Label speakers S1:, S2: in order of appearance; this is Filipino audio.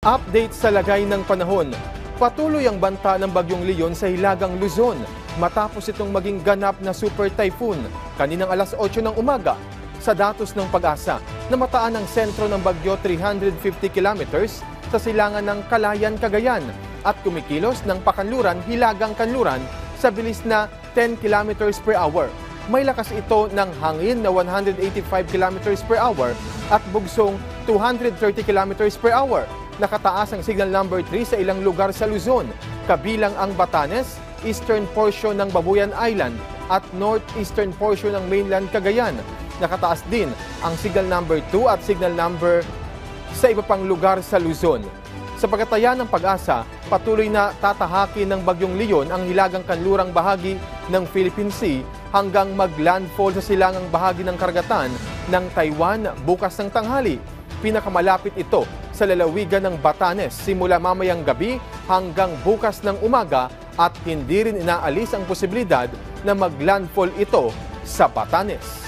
S1: Update sa lagay ng panahon. Patuloy ang banta ng Bagyong Leon sa Hilagang Luzon matapos itong maging ganap na super typhoon kaninang alas 8 ng umaga. Sa datos ng Pag-asa, namataan ang sentro ng bagyo 350 kilometers sa silangan ng Kalayan, Cagayan at kumikilos ng Pakanluran, Hilagang Kanluran sa bilis na 10 kilometers per hour. May lakas ito ng hangin na 185 kilometers per hour at bugsong 230 kilometers per hour. Nakataas ang signal number 3 sa ilang lugar sa Luzon, kabilang ang Batanes, eastern portion ng Babuyan Island at northeastern portion ng mainland Cagayan. Nakataas din ang signal number 2 at signal number sa iba pang lugar sa Luzon. Sa pagkataya ng Pag-asa, patuloy na tatahakin ng Bagyong Leon ang hilagang kanlurang bahagi ng Philippine Sea hanggang mag-landfall sa silangang bahagi ng karagatan ng Taiwan bukas ng tanghali. Pinakamalapit ito sa lalawigan ng Batanes simula mamayang gabi hanggang bukas ng umaga at hindi rin inaalis ang posibilidad na mag-landfall ito sa Batanes.